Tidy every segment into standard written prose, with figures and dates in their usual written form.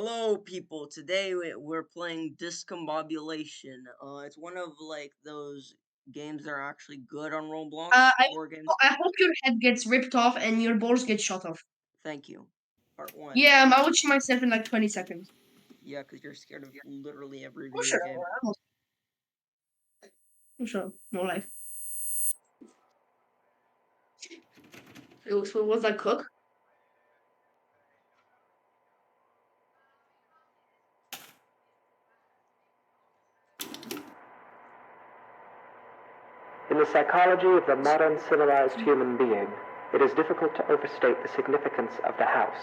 Hello, people. Today we're playing Discombobulation. It's one of like those games that are actually good on Roblox. I Horror games. I hope your head gets ripped off and your balls get shot off. Thank you. Part one. Yeah, I will shoot myself in like 20 seconds. Yeah, because you're scared of literally every Oh, video sure. game. Oh, sure. No life. So was that cook? In the psychology of the modern civilized human being, it is difficult to overstate the significance of the house.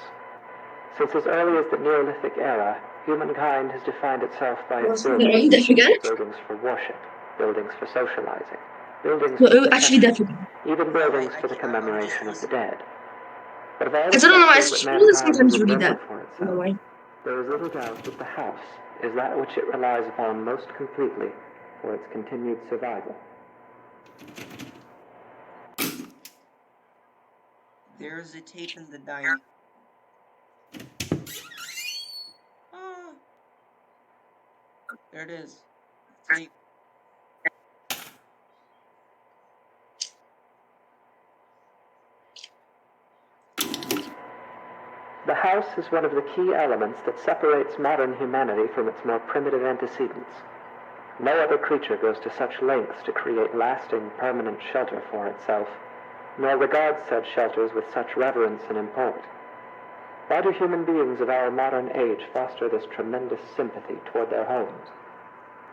Since as early as the Neolithic era, humankind has defined itself by its Was it buildings. deaf again? Buildings for worship, buildings for socializing, buildings No, for actually deaf protection, again. even buildings for the I'm just commemoration of the listening. dead. But of all I the don't know why. structures that She was mankind has sometimes really deaf. invented for I don't know itself, why. there is little doubt that the house is that which it relies upon most completely for its continued survival. There's a tape in the dining. Ah, there it is. Tape. The house is one of the key elements that separates modern humanity from its more primitive antecedents. No other creature goes to such lengths to create lasting, permanent shelter for itself, nor regards said shelters with such reverence and import. Why do human beings of our modern age foster this tremendous sympathy toward their homes?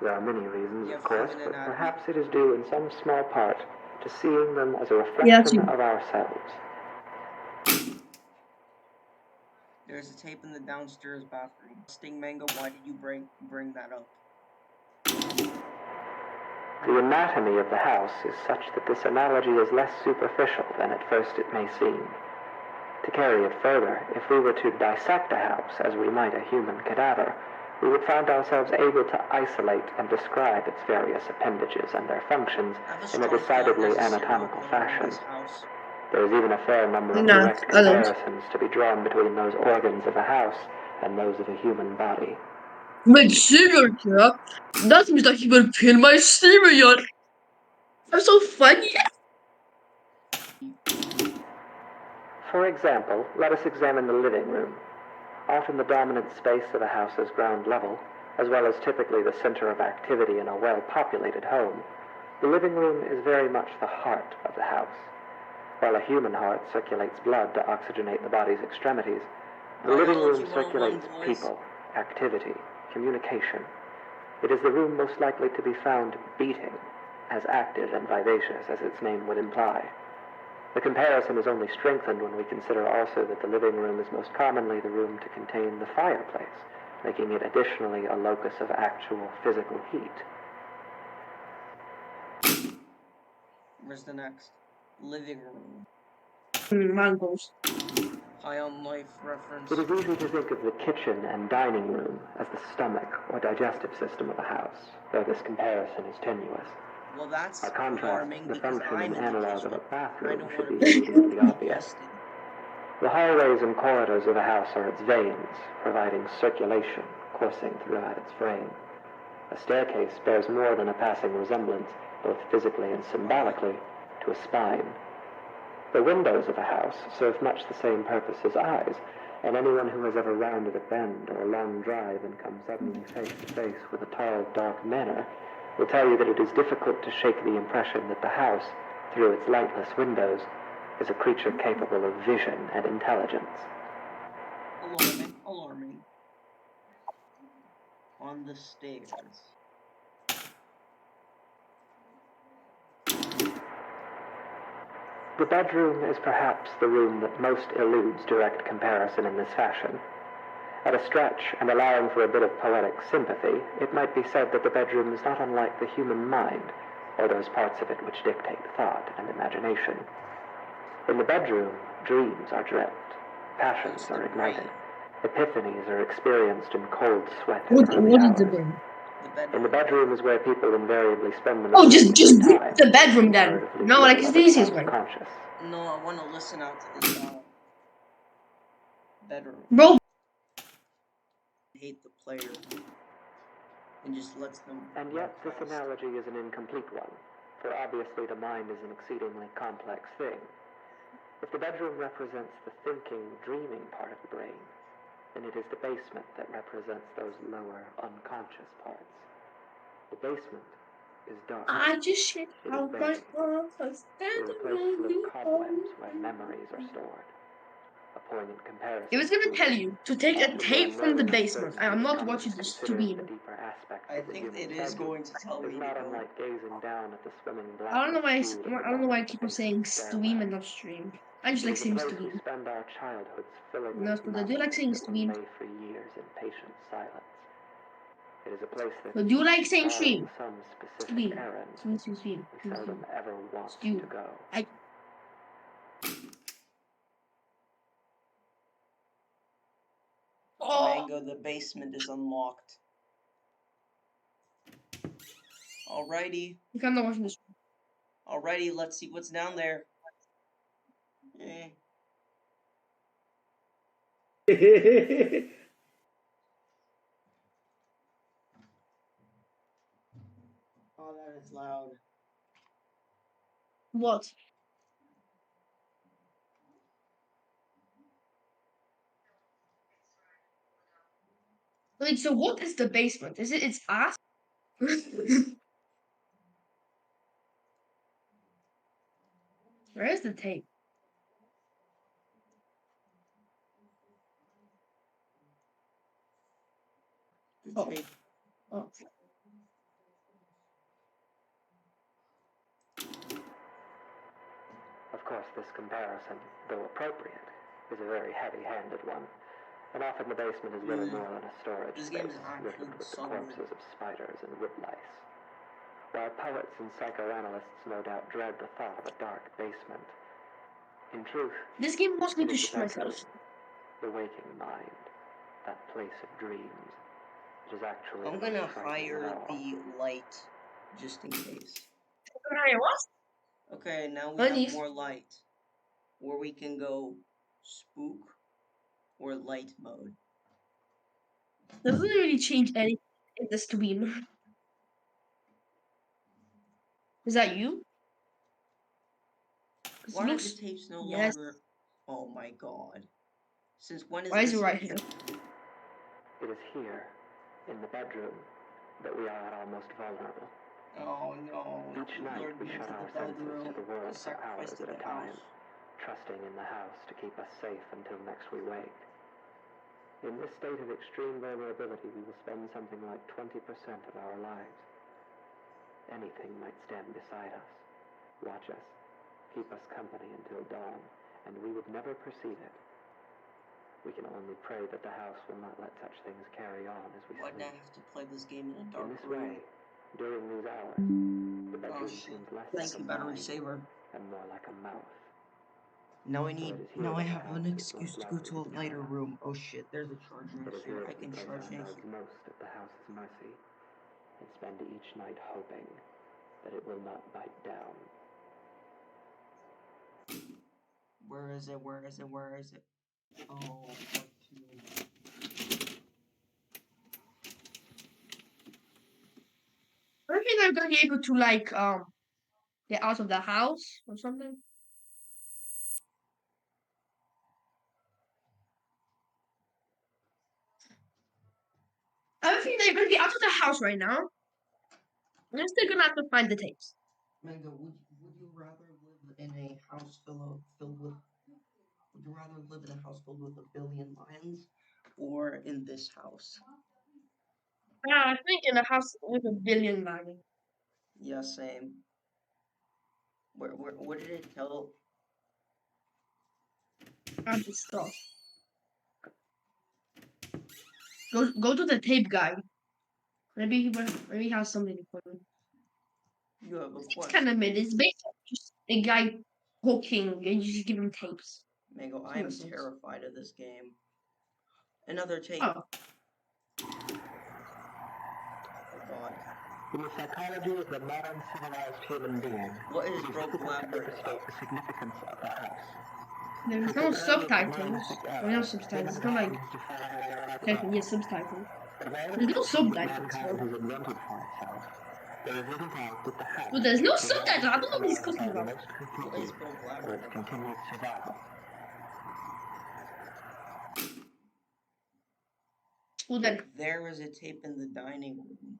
There are many reasons, of course, but perhaps it is due in some small part to seeing them as a reflection of ourselves. There's a tape in the downstairs bathroom. Sting Mango, why did you bring that up? The anatomy of the house is such that this analogy is less superficial than at first it may seem. To carry it further, if we were to dissect a house as we might a human cadaver, we would find ourselves able to isolate and describe its various appendages and their functions in a decidedly anatomical fashion. There is even a fair number of direct comparisons to be drawn between those organs of a house and those of a human body. Men serious, ja? Lass mich doch hier film my cereal. I'm so funny. For example, let us examine the living room. Often the dominant space of a house's ground level, as well as typically the center of activity in a well-populated home, the living room is very much the heart of the house. While a human heart circulates blood to oxygenate the body's extremities, the living room circulates people, activity, communication. It is the room most likely to be found beating, as active and vivacious as its name would imply. The comparison is only strengthened when we consider also that the living room is most commonly the room to contain the fireplace, making it additionally a locus of actual physical heat. Where's the next? Living room. Mangoes. High on life reference. It is easy to think of the kitchen and dining room as the stomach or digestive system of a house, though this comparison is tenuous. Well, that's By contrast, the function and analog of a bathroom should be immediately obvious. The hallways and corridors of a house are its veins, providing circulation coursing throughout its frame. A staircase bears more than a passing resemblance, both physically and symbolically, to a spine. The windows of a house serve much the same purpose as eyes, and anyone who has ever rounded a bend or a long drive and come suddenly face to face with a tall, dark manor will tell you that it is difficult to shake the impression that the house, through its lightless windows, is a creature capable of vision and intelligence. Alarming. On the stairs. The bedroom is perhaps the room that most eludes direct comparison in this fashion. At a stretch, and allowing for a bit of poetic sympathy, it might be said that the bedroom is not unlike the human mind, or those parts of it which dictate thought and imagination. In the bedroom, dreams are dreamt, passions are ignited, epiphanies are experienced in cold sweat and early hours. In the bedroom is where people invariably spend the just time. the bedroom then. No, like it's the easiest way. No, I want to listen out to this bedroom. Bro. hate the player and just lets them And run yet, this fast. analogy is an incomplete one, for obviously the mind is an exceedingly complex thing. If the bedroom represents the thinking, dreaming part of the brain, then it is the basement that represents those lower, unconscious parts. The basement is dark. I just shit It is out my vague. arms. I It stand is a place full of lonely cobwebs where memories are stored. A poignant comparison. It was gonna tell you to take a Often tape during from the murder basement. I uncertainty am that not comes watching with the considering the stream. deeper aspects I of the think human it is psyche going to tell is me to not go. unlike gazing down at the swimming I don't know blackness why. pool at the I don't know bottom why of the people saying basement stream and stairwell. not stream. I just It like is a saying place we stream. spend our childhoods filling No, with but I do like memories saying that will stream. lay for years in patient silence. It is a place that, But do you like saying barring stream? some specific Stream. errand, Stream, stream, stream, we stream, seldom stream. ever want to Stew. go. I. Oh. Mango, the basement is unlocked. Alrighty. Okay, I'm not watching this. Alrighty, let's see what's down there. Eh. Oh, that is loud. What? Wait, so what is the basement? Is it its ass? Where is the tape? The Oh. tape. Oh. Of course, this comparison, though appropriate, is a very heavy-handed one, and often the basement is little more than a storage This game space is actually littered with the so good. corpses of spiders and woodlice. While poets and psychoanalysts no doubt dread the thought of a dark basement, in truth, This game wants me it to is the shit myself. bedroom, the waking mind, that place of dreams. It is actually I'm the most gonna frightening of hire all. the light just in case. What? Okay, now we What have if? more light. Where we can go spook or light mode. Doesn't really change anything in the stream. Is that you? 'Cause it Why are the looks. tapes no Yes. longer? Oh my god. Since when is Why is it this right here? It is here, in the bedroom, that we are at our most vulnerable. Oh no, Each you night lured we me into shut the our senses to the bedroom. I world for sacrificed hours to at a the time, house. trusting in the house to keep us safe until next we wake. In this state of extreme vulnerability, we will spend something like 20% of our lives. Anything might stand beside us, watch us, keep us company until dawn, and we would never perceive it. We can only pray that the house will not let such things carry on as we Why did I sleep. have to play this game in a In dark this room? way, during these hours, the Oh bedroom shit. seems less Thank like a you, battery mind saver. and more like a mouth. Now I So it need. is here Now I that the have an house is excuse most to go likely to a to betray lighter us. room. Oh shit, there's a charger It in is here. here I that we can place charge it ourselves here. most at the house's mercy and spend each night hoping that it will not bite down. Where is it? Where is it? Where is it? Oh, fuck you. I think I'm gonna be able to like get out of the house or something. I don't think they're gonna be out of the house right now. I'm still gonna have to find the tapes. Mango, would you rather live in a house filled with? Would you rather live in a house filled with a billion lions, or in this house? I think in a house with a billion lions. Yeah, same. What did it tell? I'm pissed off. Go to the tape guy. Maybe he has something for me. You have a It's kind quest. of mid. It's basically just a guy talking and you just give him tapes. Mango, I Some am sense. terrified of this game. Another tape. Oh, Oh god. In the psychology of the modern civilized human being, What is it is Broke difficult to Labyrinth overstate about? the significance of the house. There's no subtitles. Or no subtitles. It's not like technically yes, subtitles. There's no subtitles. Well, there's no subtitles. I don't know what he's talking about. What is Bro Blabber? Well, then There is a tape in the dining room.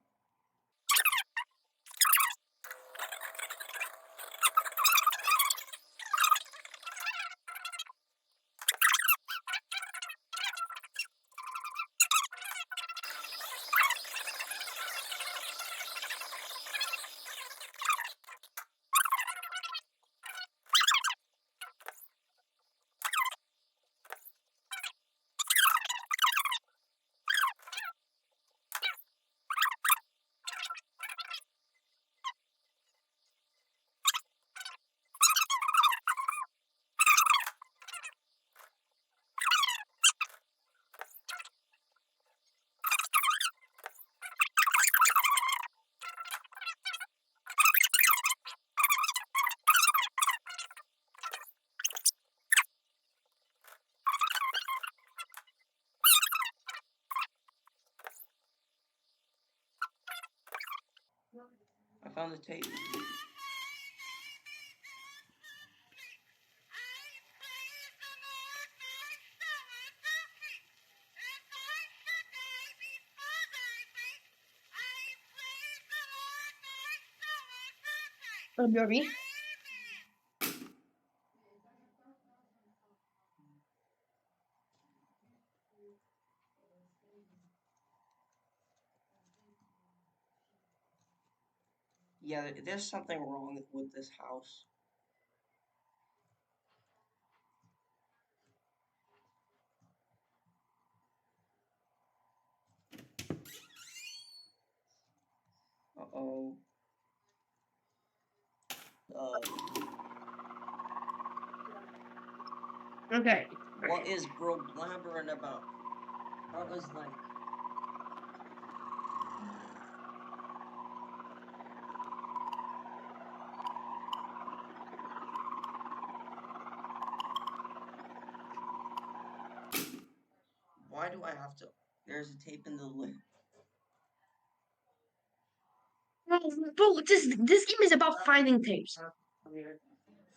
I found the tape. Yuri. Yeah, there's something wrong with this house. Uh-oh. Okay. What is Bro blabbering about? I was like... Why do I have to... There's a tape in the lip. Bro, this game is about finding tapes.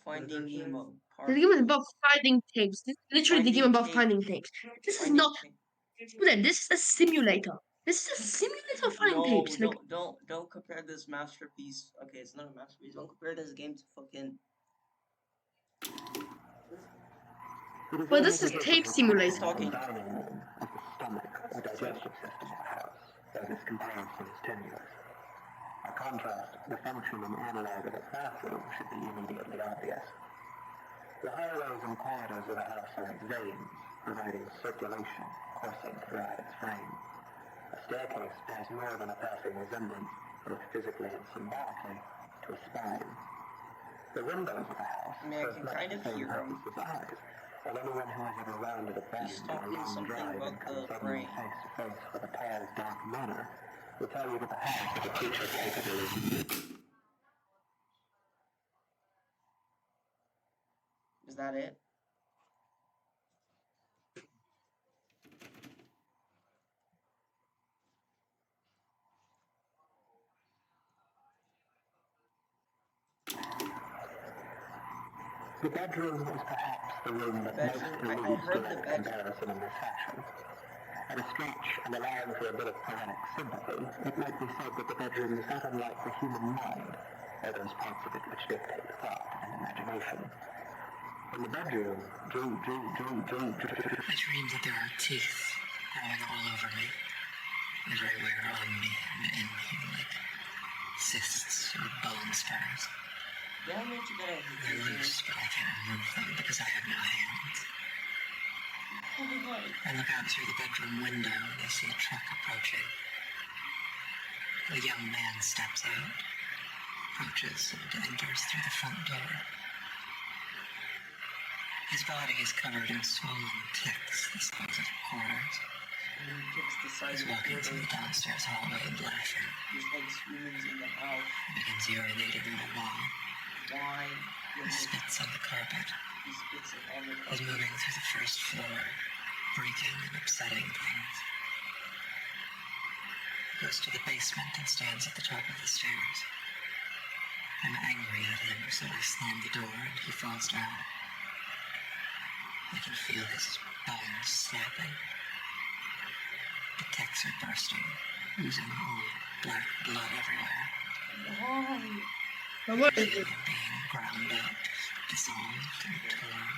Finding Nemo. This game is about finding tapes. This is literally the game about finding tapes. This is not... This is a simulator. This is a simulator of finding tapes. Like, Don't compare this masterpiece. Okay, it's not a masterpiece. Don't compare this game to fucking... but this is tape simulator. Talking. The digestive system of the house, though this comparison is tenuous. By contrast, the function and analog of its bathroom should be immediately obvious. The hallways and corridors of the house are like veins, providing circulation coursing throughout its frame. A staircase bears more than a passing resemblance, both physically and symbolically, to a spine. The windows of the house can kind of hear him. with eyes, and anyone who has ever rounded a bend He's on a talking long something drive about and comes the suddenly brain. face to face with a pale, dark manor will tell you that the house is a creature capable of... Is that it? The bedroom is perhaps the room that most alludes to that comparison in this fashion. At a stretch, and allowing for a bit of poetic sympathy, it might be said that the bedroom is not unlike the human mind, or those parts of it which dictate thought and imagination. In the bedroom, I dream that there are teeth growing all over me, everywhere on me and in me, like cysts or bone spurs. Yeah, I meant you gotta... They're loose, but I can't remove them because I have no hands. I look out through the bedroom window and I see a truck approaching. A young man steps out, approaches, and enters through the front door. His body is covered in swollen ticks the size of quarters. He's walking through the downstairs hallway and laughing. There's like humans in the house. He begins urinating on the wall. Why? He spits on the carpet. He's moving through the first floor, breaking and upsetting things. He goes to the basement and stands at the top of the stairs. I'm angry at him, so I slam the door and he falls down. I can feel his bones snapping. The techs are bursting, oozing all black blood everywhere. But what I is feel it? him being ground up, dissolved and torn,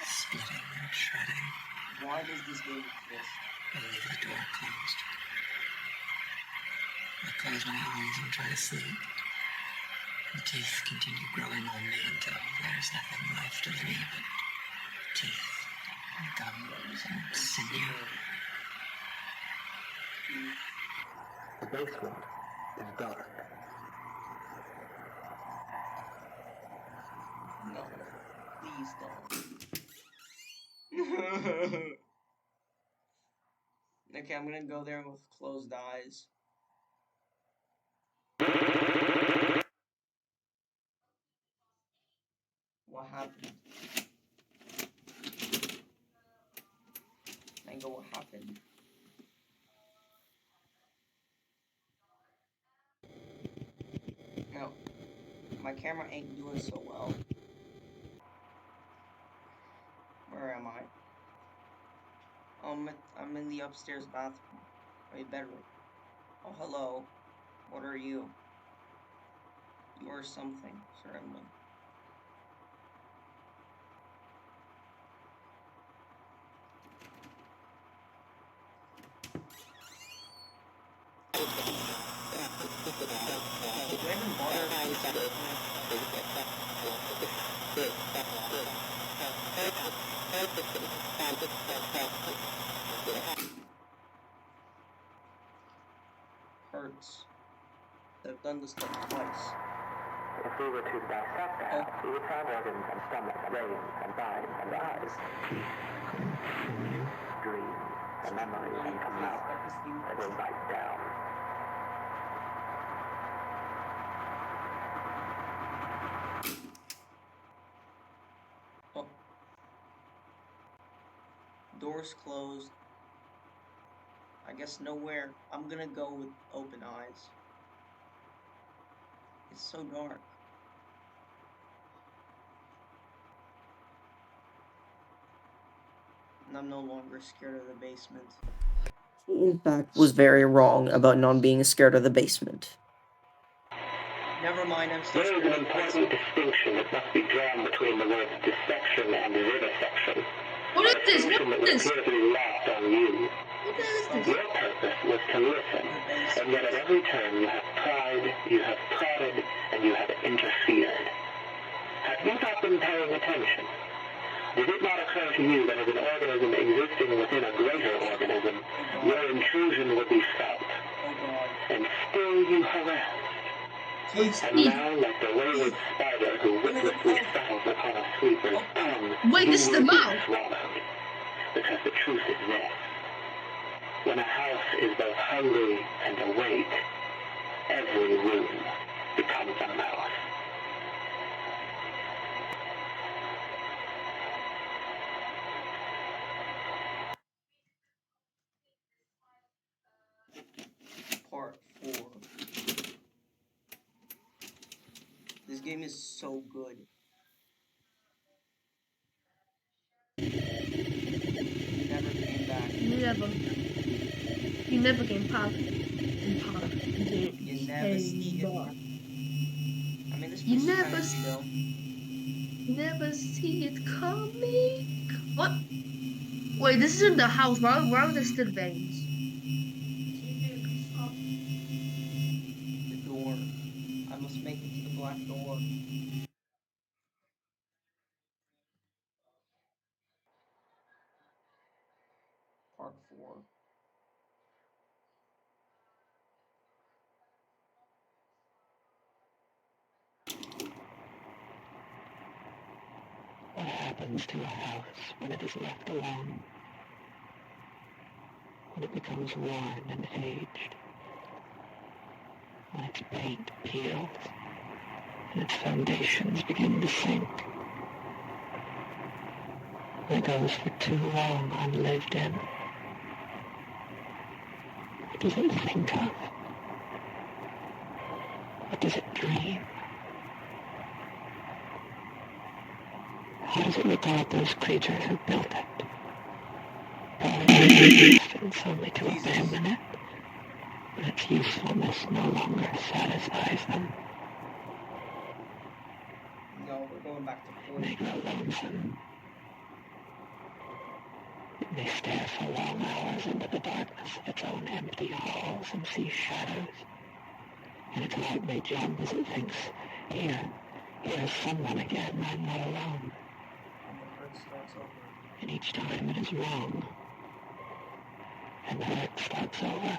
splitting and shredding. Why does this game exist? I leave the door closed. I close my eyes and try to sleep. The teeth continue growing on me until there's nothing left of me but teeth, and gums, and sinew. The basement is dark. No, please don't. Okay, I'm gonna go there with closed eyes. What happened? Mango, what happened? No, my camera ain't doing so well. Where am I? I'm in the upstairs bathroom. Wait, bedroom. Oh, hello. What are you? You are something, certainly. Do I even bother? Hurts. I've done this stuff twice. If we were to dissect the house, we would find organs and stomach, brains and minds and eyes, dreams and memories and come out that will bite down. Oh. Doors closed. I guess nowhere. I'm gonna go with open eyes. It's so dark. And I'm no longer scared of the basement. He, in fact, was very wrong about not being scared of the basement. Never mind, I'm still There is scared an of the important basement. distinction that must be drawn between the words dissection and vivisection. What is this? What That is was this? clearly lost on you. What the hell is this? Your purpose was to listen, and yet at every turn you have pried, you have prodded, and you have interfered. Have you not been paying attention? Did it not occur to you that as an organism existing within a greater organism, your intrusion would be felt? Oh god. And still you harassed. And now, like the wayward spider who witlessly settles upon a sweeper's tongue, Wait, you this is the will be mouth. swallowed. Because the truth is this. When a house is both hungry and awake, every room becomes a mouth. Part 4. This game is so good. He never came back. You never came back. You never see it. I mean, this You place is never kind of chill. never see it coming. What? Wait, this isn't the house. Why are there still veins? The door. I must make it to the black door. Part 4. What happens to a house when it is left alone? When it becomes worn and aged? When its paint peels and its foundations begin to sink? that goes for too long unlived in? What does it think of? What does it dream? How does it regard those creatures who built it? It's only to abandon it, but its usefulness no longer satisfies them. No, we're going back to They grow lonesome. They stare for long hours into the darkness of its own empty halls and see shadows. And its heart may jump as it thinks, here's someone again, I'm not alone. And the hurt starts over. And each time it is wrong. And the hurt starts over.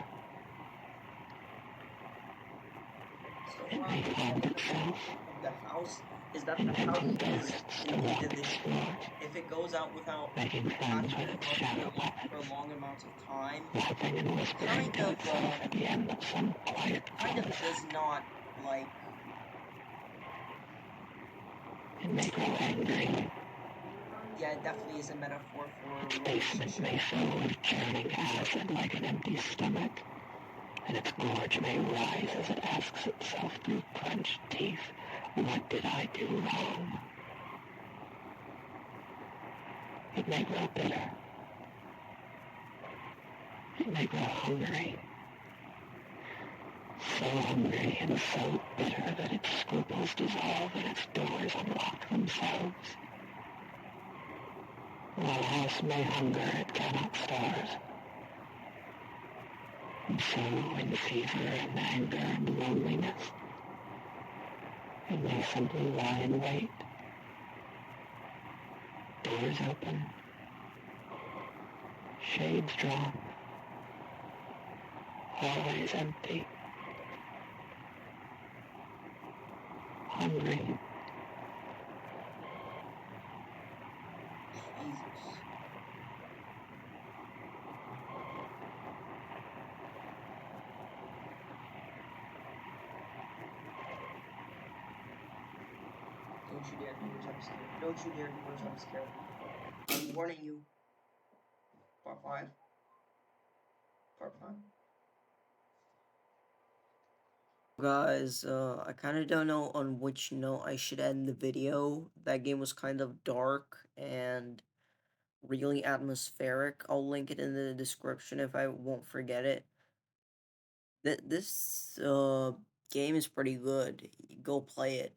So It may find itself the house is that the house ghosts to walk its floors, if it goes out without making friends with its shadow for puppets, long amounts of time, laughing and whispering to itself at the end of some quiet cul-de-sac. does not like. It may grow angry. Yeah, it definitely is a metaphor for Its basement may fill with churning acid like an empty stomach, and its gorge may rise as it asks itself through clenched teeth, what did I do wrong? It may grow bitter. It may grow hungry. So hungry and so bitter that its scruples dissolve and its doors unlock themselves. While a house may hunger, it cannot starve. And so, in fever and anger and loneliness, it may simply lie in wait. Doors open. Shades drawn. Hallways empty. Hungry. Jesus. Don't you dare do your jump scare. Don't you dare do your jump scare. I'm warning you. Part 5. Part 5. Guys, I kind of don't know on which note I should end the video. That game was kind of dark and really atmospheric. I'll link it in the description if I won't forget it. This game is pretty good. Go play it.